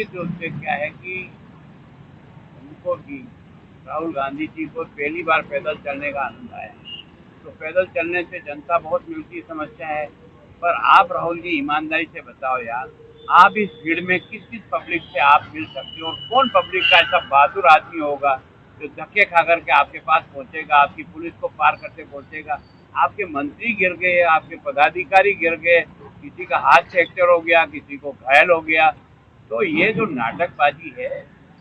निश्चित रूप से क्या है कि उनको भी, राहुल गांधी जी को पहली बार पैदल चलने का आनंद आया। तो पैदल चलने से जनता बहुत मिलती समस्या है, पर आप राहुल जी ईमानदारी से बताओ यार, आप इस भीड़ में किस किस पब्लिक से आप मिल सकते हो, और कौन पब्लिक का ऐसा बहादुर आदमी होगा जो धक्के खा करके आपके पास पहुंचेगा, आपकी पुलिस को पार करके पहुंचेगा। आपके मंत्री गिर गए, आपके पदाधिकारी गिर गए, किसी का हाथ फ्रैक्चर हो गया, किसी को घायल हो गया। तो ये जो नाटकबाजी है,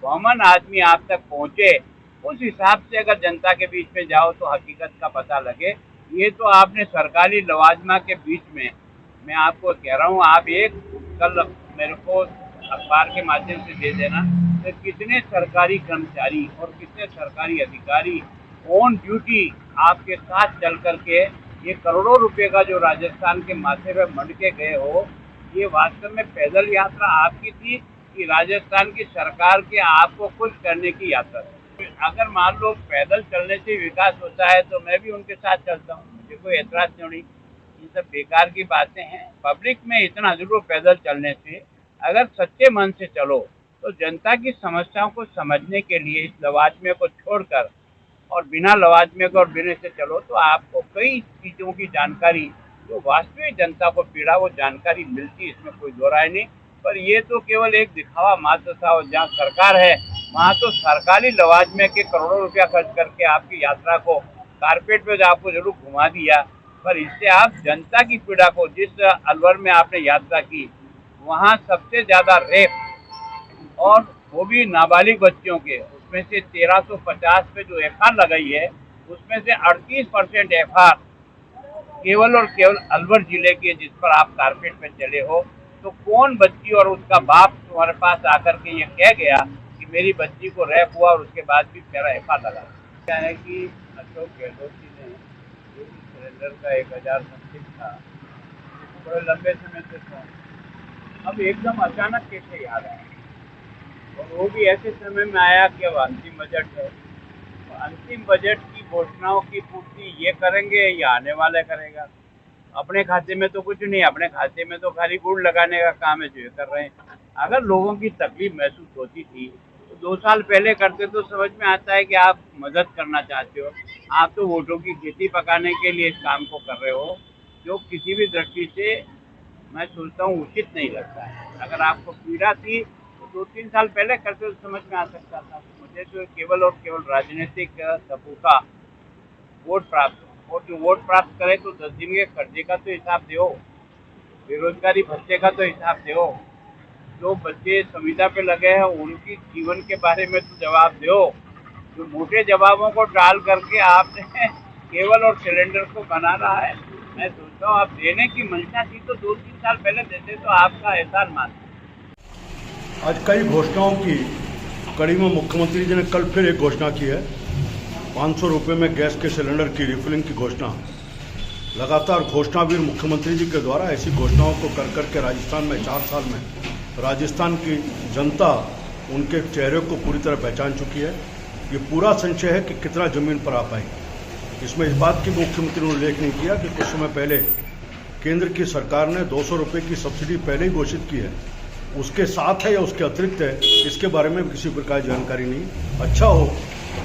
कॉमन आदमी आप तक पहुंचे, उस हिसाब से अगर जनता के बीच में जाओ तो हकीकत का पता लगे। ये तो आपने सरकारी लवाजमा के बीच में, मैं आपको कह रहा हूँ, आप एक कल मेरे को अखबार के माध्यम से दे देना तो कितने सरकारी कर्मचारी और कितने सरकारी अधिकारी ऑन ड्यूटी आपके साथ चल करके ये करोड़ों रुपए का जो राजस्थान के माथे पे मंड के गए हो, ये वास्तव में पैदल यात्रा आपकी थी कि राजस्थान की सरकार के आपको खुश करने की यात्रा थी? अगर मान लो पैदल चलने से विकास होता है तो मैं भी उनके साथ चलता हूँ, मुझे कोई एतराज नहीं। ये सब बेकार की बातें हैं। पब्लिक में इतना जरूर पैदल चलने से, अगर सच्चे मन से चलो तो जनता की समस्याओं को समझने के लिए इस लवाजमे को छोड़कर और बिना लवाजमे को और बिना से चलो तो आपको कई चीज़ों की जानकारी, जो वास्तविक जनता को पीड़ा, वो जानकारी मिलती है, इसमें कोई दो राय नहीं। पर ये तो केवल एक दिखावा मात्र था, और जहाँ सरकार है वहाँ तो सरकारी लवाजमे के करोड़ों रुपया खर्च करके आपकी यात्रा को कारपेट पे आपको जरूर घुमा दिया, पर इससे आप जनता की पीड़ा को, जिस अलवर में आपने यात्रा की वहाँ सबसे ज़्यादा रेप, और वो भी नाबालिग बच्चियों के, उसमें से 1350 पे जो एफआर लगाई है उसमें से 38% एफआर केवल और केवल अलवर जिले के, जिस पर आप कारपेट पे चले हो। तो कौन बच्ची और उसका बाप तुम्हारे पास आकर के ये कह गया कि मेरी बच्ची को रेप हुआ और उसके बाद भी मेरा एफआर लगा? क्या है कि अशोक गहलोत जी ने जो सिलेंडर का 1000 समथिंग था, बड़े लंबे समय से था, अब एकदम अचानक कैसे याद आया, और वो भी ऐसे समय में आया कि अब अंतिम बजट है। तो अंतिम बजट की घोषणाओं की पूर्ति ये करेंगे या आने वाले करेगा? अपने खाते में तो कुछ नहीं, अपने खाते में तो खाली गुड़ लगाने का काम है जो ये कर रहे हैं। अगर लोगों की तकलीफ महसूस होती थी तो 2 साल पहले करते तो समझ में आता है कि आप मदद करना चाहते हो। आप तो वोटों की खेती पकाने के लिए इस काम को कर रहे हो, जो किसी भी दृष्टि से मैं सोचता हूँ उचित नहीं लगता है। अगर आपको पीड़ा थी तो 2-3 साल पहले करते तो समझ में आ सकता था। मुझे तो केवल और केवल राजनीतिक सपूता वोट प्राप्त, और जो वोट प्राप्त करे तो 10 दिन के कर्जे का तो हिसाब दो, बेरोजगारी भत्ते का तो हिसाब दो, जो बच्चे संविदा पे लगे हैं उनकी जीवन के बारे में तो जवाब दो। जो मोटे जवाबों को टाल करके आपने केवल और सिलेंडर को बना रहा है। मैं सोचता हूँ आप देने की मंशा थी तो 2-3 साल पहले देते तो आपका एहसान मानते। आज कई घोषणाओं की कड़ी में मुख्यमंत्री जी ने कल फिर एक घोषणा की है, 500 रुपये में गैस के सिलेंडर की रिफिलिंग की घोषणा। लगातार घोषणावीर मुख्यमंत्री जी के द्वारा ऐसी घोषणाओं को कर करके राजस्थान में 4 साल में राजस्थान की जनता उनके चेहरे को पूरी तरह पहचान चुकी है। ये पूरा संशय है कि कितना ज़मीन पर आ पाई। इसमें इस बात की मुख्यमंत्री ने उल्लेख नहीं किया कि कुछ समय पहले केंद्र की सरकार ने 200 रुपये की सब्सिडी पहले ही घोषित की है, उसके साथ है या उसके अतिरिक्त है, इसके बारे में किसी प्रकार की जानकारी नहीं। अच्छा हो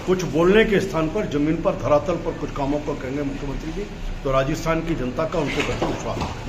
कुछ बोलने के स्थान पर जमीन पर धरातल पर कुछ कामों को करेंगे मुख्यमंत्री जी, तो राजस्थान की जनता का उनके प्रति विश्वास है।